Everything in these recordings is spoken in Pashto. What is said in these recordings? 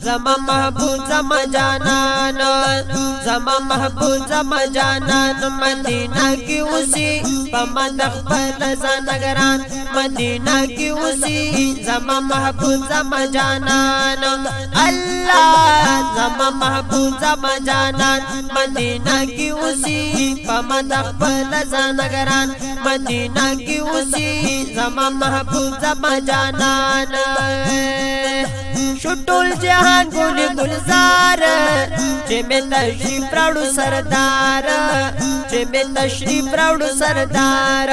زما محبوب زما جانان زما محبوب زما جانان مدینہ کی اسی پمدخ پر زنگران مدینہ کی اسی زما محبوب زما جانان اللہ زما محبوب زما جانان مدینہ کی اسی پمدخ پر زنگران مدینہ کی اسی زما محبوب زما جانان شٹول جہان گل گلزار چه میں تشریف راوڑو سردار چه میں تشریف راوڑو سردار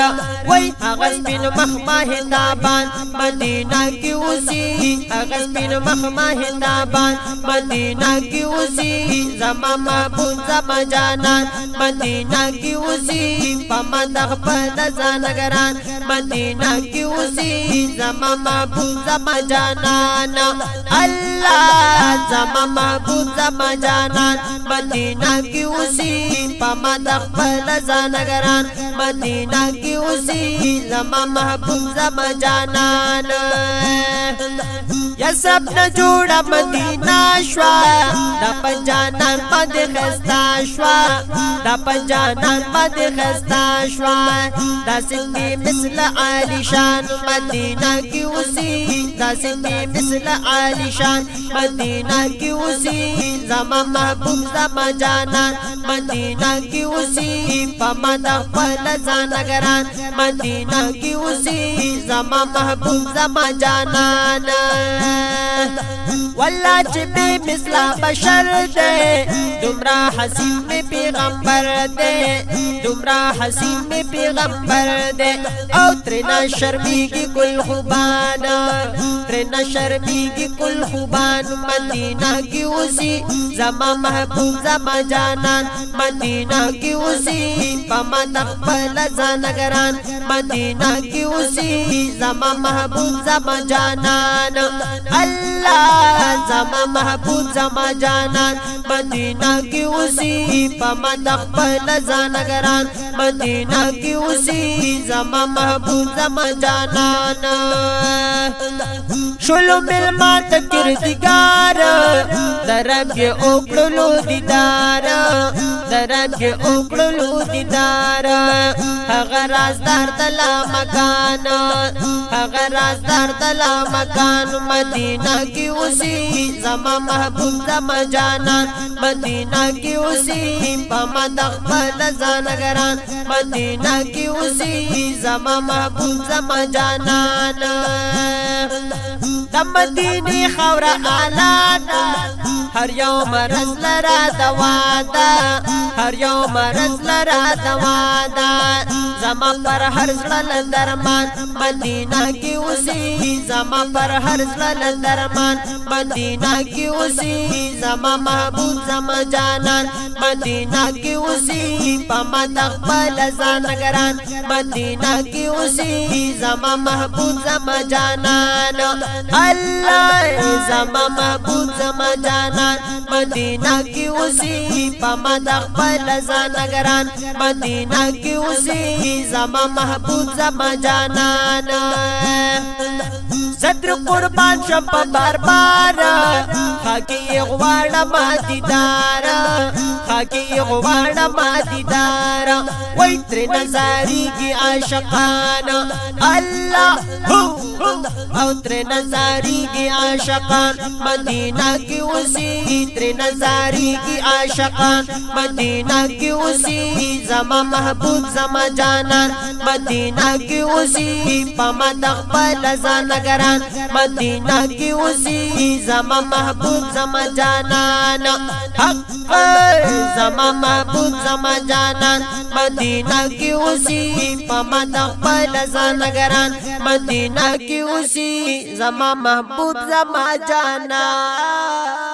وی اغس بن مخمہ ہندابان مدینہ کی اسی اغس بن مخمہ ہندابان مدینہ کی اسی زما محبوب زما جانان مدینہ کی اسی پمدخ پر زنگران مدینہ کی اسی زما محبوب زما جانان اللہ زما محبوب زما جانان مدینہ کی اسی پمدخ پر زنگران مدینہ کی اسی زما محبوب زما جانان یا سب نہ جوڑا مدینہ شوا دا پنجانان پد خستا شوا دا پنجانان پد خستا شوا دا سندی مثل عالی شان مدینہ کی اسی دا سندی مثل عالی شان مدینہ کی اسی زما محبوب زما جانان مدینہ کی اسی پمدخ پر زنگران مدینہ کی اسی زما محبوب زما جانان واللہ چه بے مثلا بشر دے دمرا حسین میں پیغمبر دے دمرا حسین میں پیغمبر دے او ترنا شرمی کی کل خوبان ترنا شرمی کی کل خوبان مدینہ کی اسی زما محبوب زما جانان مدینہ کی اسی پمدخ پر زنگران مدینہ کی اسی زما محبوب زما جانان اللہ زما محبوب زما جانان مدینہ کی اسی پمدخ پر زنگران مدینہ کی اسی زما محبوب زما جانان شلو ملمات کردگار درب کے اوکڑلو دیدار درب کے اوکڑلو دیدار اگر رازدار دلا مکان اگر رازدار دلا مکان مدینہ کی اسی زما محبوب زما جانان مدینہ کی اسی پمدخ پر زنگران مدینہ کی اسی زما محبوب زما جانان دا مدینی خور آلادا ہر یوم رز لرا دوادا ہر یوم رز لرا دوادا زما پر ہر زلل درمان مدینہ کی اسی زما پر ہر زلل درمان مدینہ کی اسی زما محبوب زما جانان مدینہ کی اسی پمدخ پر زنگران مدینہ کی اسی زما محبوب زما جانان اللہ زما محبوب زما جانان مدینہ کی اسی پمدخ پر زنگران مدینہ کی اسی زما محبوب زما جانان صدر قربان شپ بار بار خاکی غواړه ما دیدار خاکی غواړه ما دیدار وای تر نظاری کی عاشقان اللہ او تر نظاری کی عاشقان مدینہ کی اسی تر نظاری کی عاشقان مدینہ کی اسی زما محبوب زما جانان مدینہ کی اسی پمدخ پر زنگران مدینہ کی اسی زما محبوب زما جانان حق زما محبوب زما جانان مدینہ کی اسی پمدخ پر زنگران مدینہ کی اسی زما محبوب زما جانان